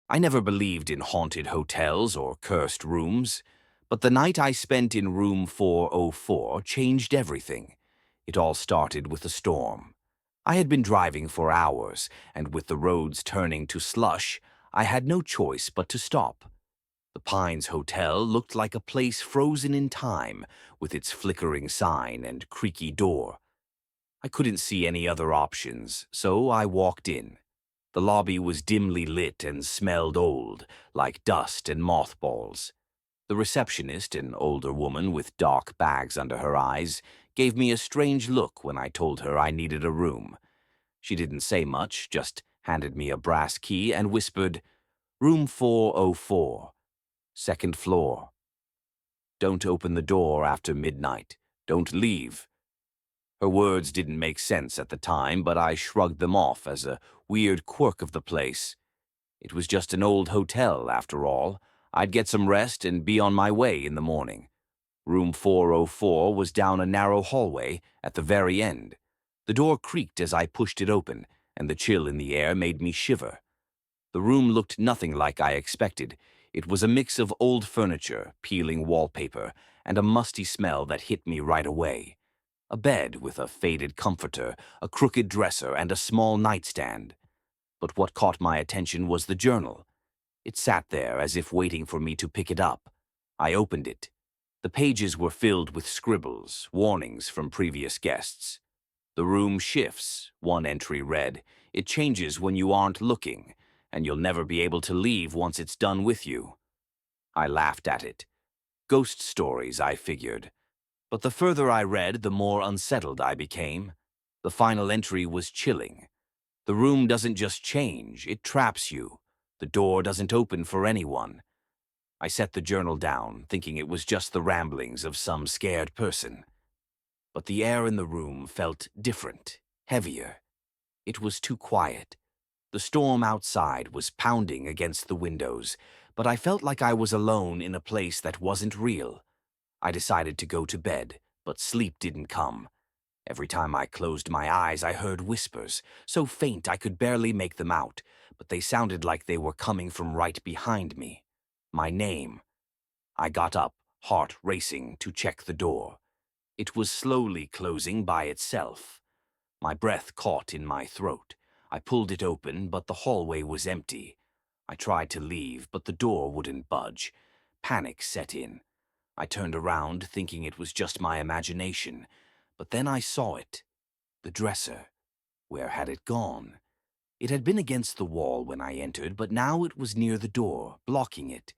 I never believed in haunted hotels or cursed rooms, but the night I spent in room 404 changed everything. It all started with a storm. I had been driving for hours, and with the roads turning to slush, I had no choice but to stop. The Pines Hotel looked like a place frozen in time, with its flickering sign and creaky door. I couldn't see any other options, so I walked in. The lobby was dimly lit and smelled old, like dust and mothballs. The receptionist, an older woman with dark bags under her eyes, gave me a strange look when I told her I needed a room. She didn't say much, just handed me a brass key and whispered, "Room 404, second floor. Don't open the door after midnight. Don't leave." Her words didn't make sense at the time, but I shrugged them off as a weird quirk of the place. It was just an old hotel, after all. I'd get some rest and be on my way in the morning. Room 404 was down a narrow hallway at the very end. The door creaked as I pushed it open, and the chill in the air made me shiver. The room looked nothing like I expected. It was a mix of old furniture, peeling wallpaper, and a musty smell that hit me right away. A bed with a faded comforter, a crooked dresser, and a small nightstand. But what caught my attention was the journal. It sat there as if waiting for me to pick it up. I opened it. The pages were filled with scribbles, warnings from previous guests. "The room shifts," one entry read. "It changes when you aren't looking, and you'll never be able to leave once it's done with you." I laughed at it. Ghost stories, I figured. But the further I read, the more unsettled I became. The final entry was chilling. "The room doesn't just change, it traps you. The door doesn't open for anyone." I set the journal down, thinking it was just the ramblings of some scared person. But the air in the room felt different, heavier. It was too quiet. The storm outside was pounding against the windows, but I felt like I was alone in a place that wasn't real. I decided to go to bed, but sleep didn't come. Every time I closed my eyes, I heard whispers, so faint I could barely make them out, but they sounded like they were coming from right behind me. My name. I got up, heart racing, to check the door. It was slowly closing by itself. My breath caught in my throat. I pulled it open, but the hallway was empty. I tried to leave, but the door wouldn't budge. Panic set in. I turned around, thinking it was just my imagination. But then I saw it. The dresser. Where had it gone? It had been against the wall when I entered, but now it was near the door, blocking it.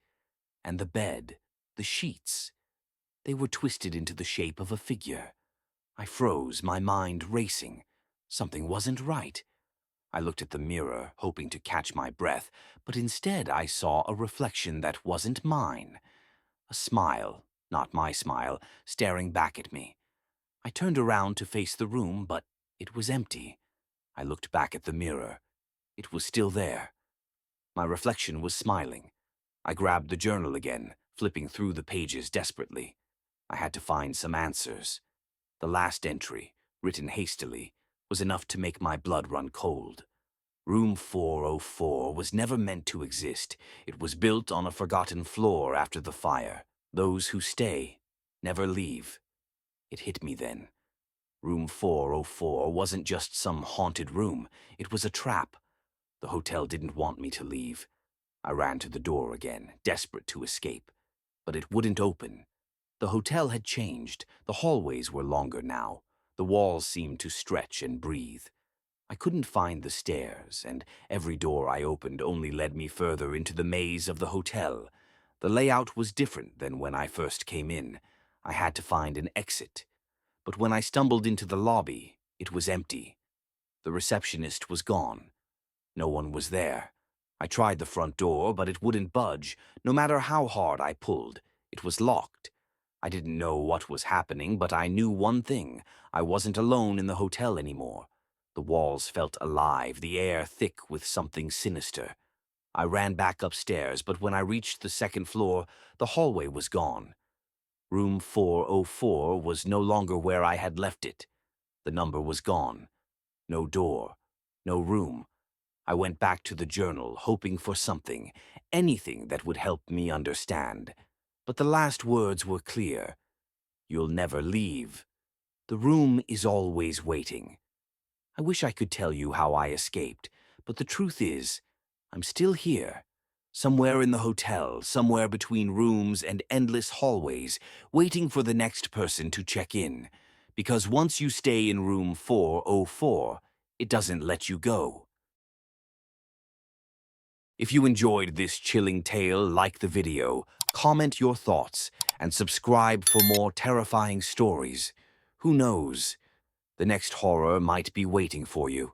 And the bed, the sheets. They were twisted into the shape of a figure. I froze, my mind racing. Something wasn't right. I looked at the mirror, hoping to catch my breath, but instead I saw a reflection that wasn't mine. A smile, not my smile, staring back at me. I turned around to face the room, but it was empty. I looked back at the mirror. It was still there. My reflection was smiling. I grabbed the journal again, flipping through the pages desperately. I had to find some answers. The last entry, written hastily, was enough to make my blood run cold. Room 404 was never meant to exist. It was built on a forgotten floor after the fire. Those who stay never leave. It hit me then. Room 404 wasn't just some haunted room. It was a trap. The hotel didn't want me to leave. I ran to the door again, desperate to escape. But it wouldn't open. The hotel had changed. The hallways were longer now. The walls seemed to stretch and breathe. I couldn't find the stairs, and every door I opened only led me further into the maze of the hotel. The layout was different than when I first came in. I had to find an exit. But when I stumbled into the lobby, it was empty. The receptionist was gone. No one was there. I tried the front door, but it wouldn't budge, no matter how hard I pulled. It was locked. I didn't know what was happening, but I knew one thing. I wasn't alone in the hotel anymore. The walls felt alive, the air thick with something sinister. I ran back upstairs, but when I reached the second floor, the hallway was gone. Room 404 was no longer where I had left it. The number was gone. No door. No room. I went back to the journal, hoping for something, anything that would help me understand. But the last words were clear. You'll never leave. The room is always waiting. I wish I could tell you how I escaped, but the truth is, I'm still here. Somewhere in the hotel, somewhere between rooms and endless hallways, waiting for the next person to check in. Because once you stay in room 404, it doesn't let you go. If you enjoyed this chilling tale, like the video, comment your thoughts, and subscribe for more terrifying stories. Who knows? The next horror might be waiting for you.